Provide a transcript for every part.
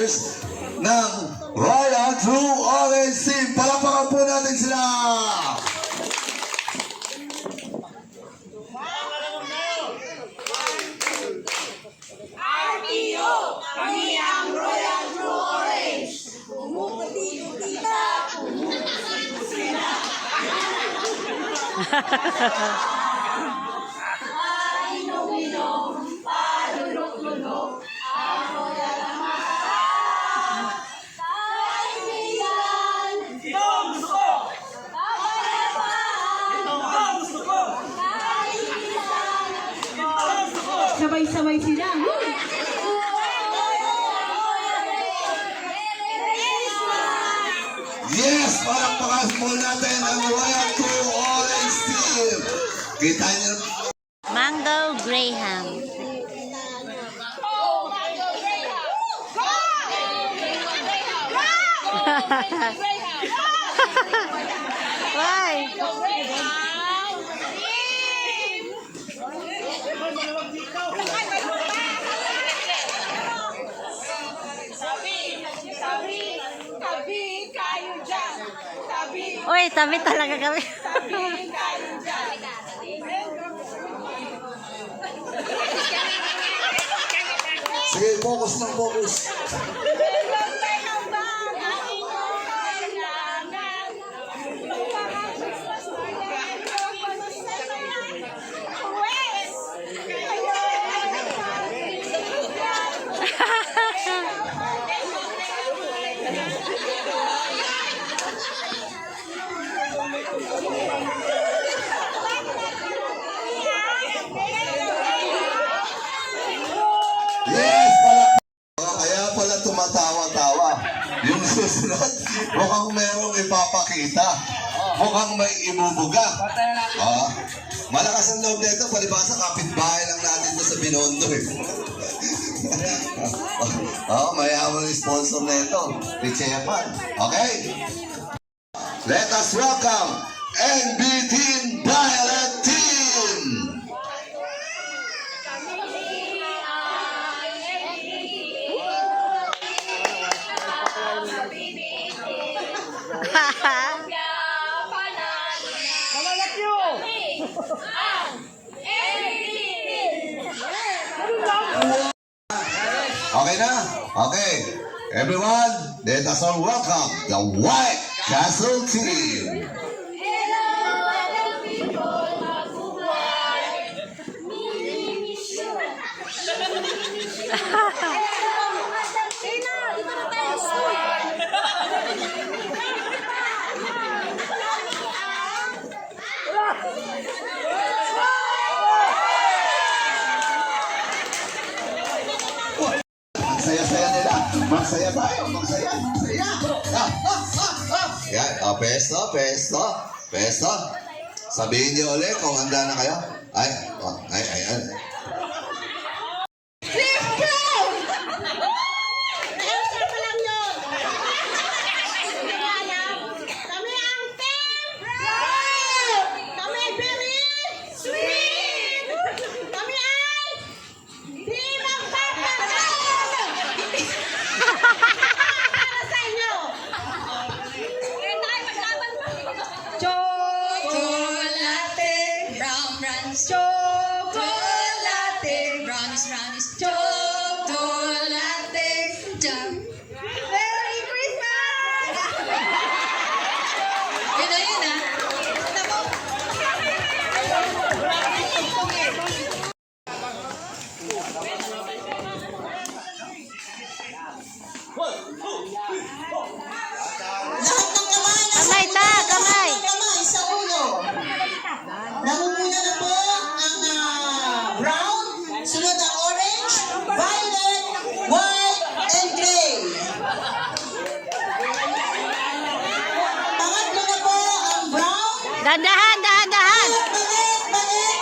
players ng Royal True Orange Team. Palakpakan po natin sila! RTO! Kami ang Royal True Orange! Umuputi-puti na! Umuputi na! Inom-inom, palunok-lunok, ang Royal ang masarap! Kaibigan! Ito ang gusto ko! Kapayapaan! Ito ang gusto ko! Kaibigan! Ito ang gusto ko! Sabay-sabay sila. Yes! Palakpakan po natin ang Royal True Orange Team. Kita niyo Mango Graham. Why? Tabi kayo dyan! Tabi! Uy, tabi talaga kami. Tabi kayo dyan! sige, focus ng focus. Meron tayo ba ang inyong kailangan? Mga Christmas na yan, kamusta na yan? Wes! Kayo Yes! Palakpakan. Kaya pala tumatawa-tawa. Yung susunod, mukhang merong ipapakita. Mukhang may ibubuga. Malakas ang loob nito. Palibasa, kapitbahay lang natin ito sa Binondo eh. Mayaman yung sponsor na ito. Tichepan. Okay? Let us welcome NBT Violet Team! Malalak nyo! Okay na? Okay. Everyone, let us all welcome the White Castle Team. Magsaya-saya nila. Magsaya tayo. Magsaya. Magsaya. Yan. Pesto. Pesto. Pesto. Sabihin niyo ulit kung handa na kayo. Ay. Kami ang team Royal! Kami very sweet! Kami ay team ang papagod! Para sa inyo! Chocolate, Brown runs, chocolate, brownies, chocolate. Merry Christmas! Yun na yun ah! Lahat ng kamay nasa Kamay ulo. ta, Lahat kamay. ng kamay sa ulo. Nangunguna na po ang brown, sunod ang orange, violet, white, and gray. Pangatlo na po ang brown. Dahan-dahan, dahan-dahan. Balik.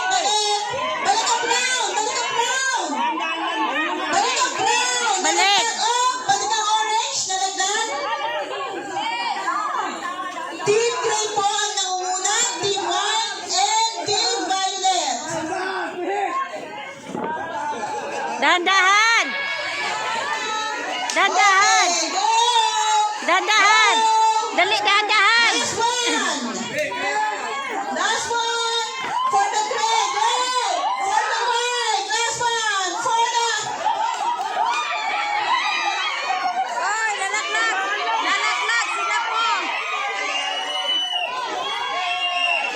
Balik ang brown. Balik ang brown. Balik ang brown. Balik. Balik ang orange. Nalaglag. Team gray po ang nangunguna. Team white and team violet. Dahan-dahan. Dahan-dahan. Dahan-dahan. Dali, dahan-dahan. Last one. Last one. For the three. Go. For the white. Last one. For the... Oy, lalaklag. Lalaklag. Sila po.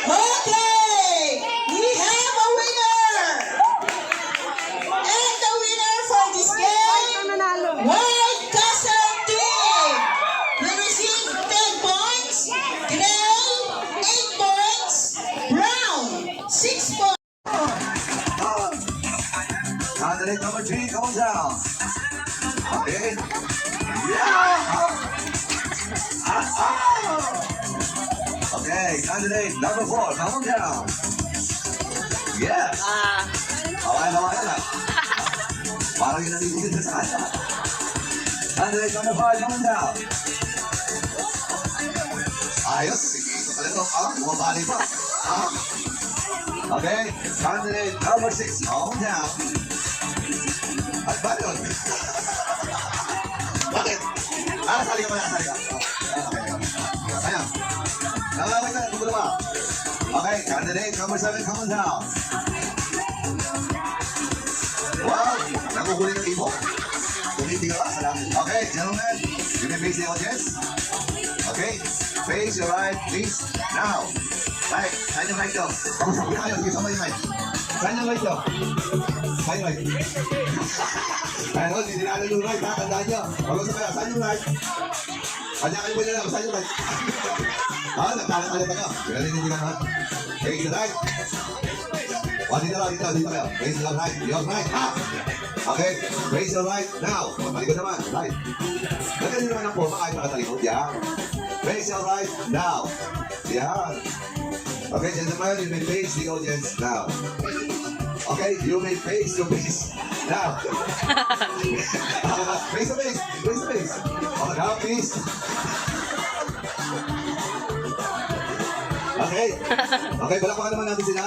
Okay. We have a winner. And the winner for this game, White Castle Team. We received 10 points. Gray, 8 points. Brown, 6 points. Candidate number 3, come on down. Okay. Yeah. Okay, candidate number 4, come on down. Yes. Hawakan na. Parang yung naliligid sa kanya. Candidate number 5, come on down. Ayos. Ito pala ito. Bumabali pa. Okay, candidate number 6, come on down. At ba yun? Bakit? Sali ka. Okay. Ayan. Nakakabay na, tungkol ba? Okay, candidate number 7, come on down. Wow, nakuhuli ng ibo. Tumitingala ka sa langit. Okay, gentlemen, you may face the audience. Okay, face your right, please. Now, right, saan yung right to? Pag-usap kayo, sige, sama yung right. Saan yung right to? Saan yung right? Ayun, hindi nila yung right, ha? Tandaan nyo. Pag-usap kayo, saan yung right? Kanya kayo mo nila, saan yung right? Nagtalat-talat ka. Galing hindi ka naman. Face the right. Dito kayo. Raise your right. Your right. Okay. Raise your right. Now. Malikod naman. Right. Nagkanin naman ang forma kahit nakatalikod. Yan. Raise your right. Now. Yan. Okay, gentlemen, you may face the audience now. Okay, you may face to face now. Face to face. Face to face. Oh, now, please. Okay. Okay, palakpakan naman natin sila.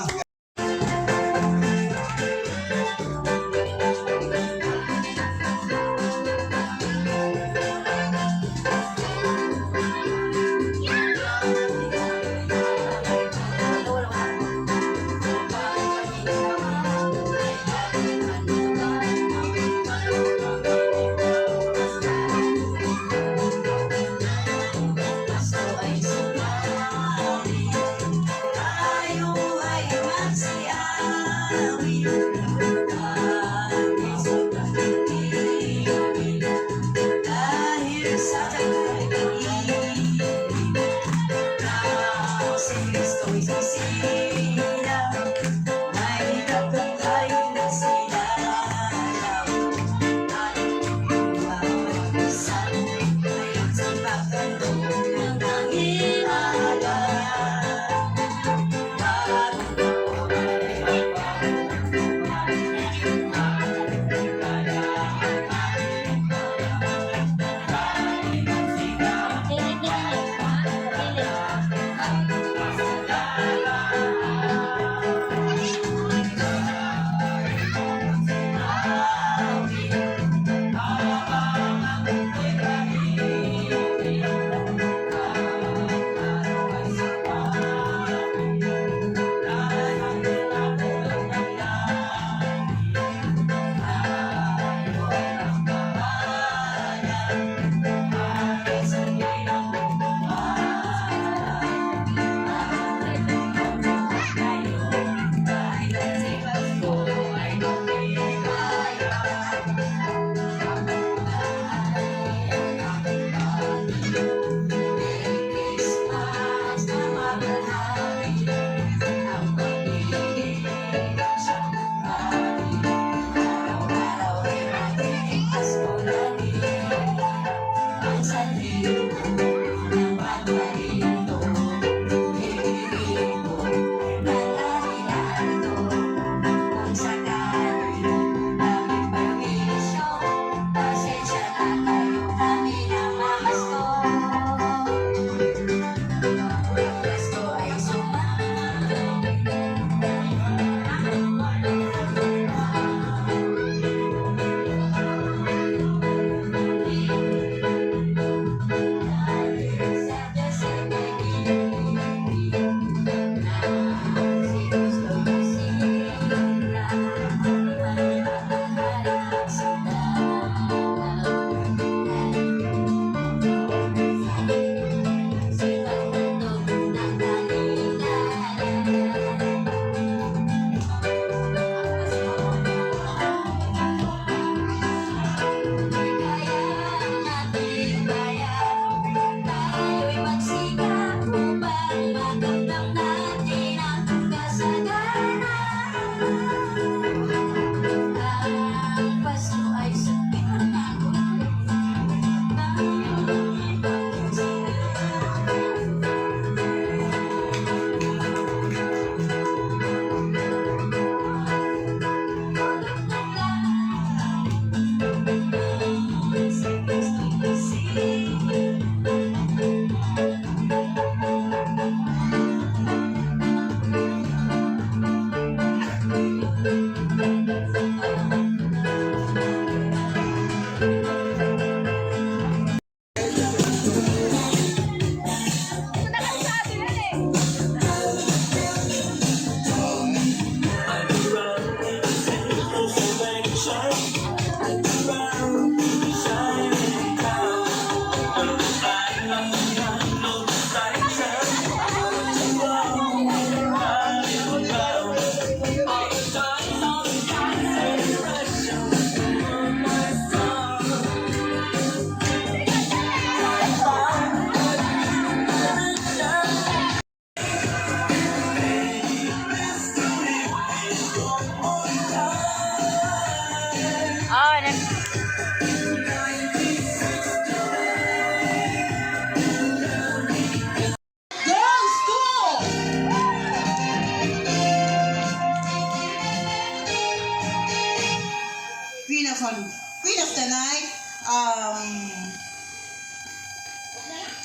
Queen of the Night,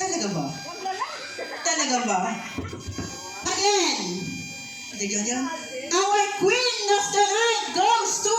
talaga ba? Talaga ba? Again, our Queen of the Night goes to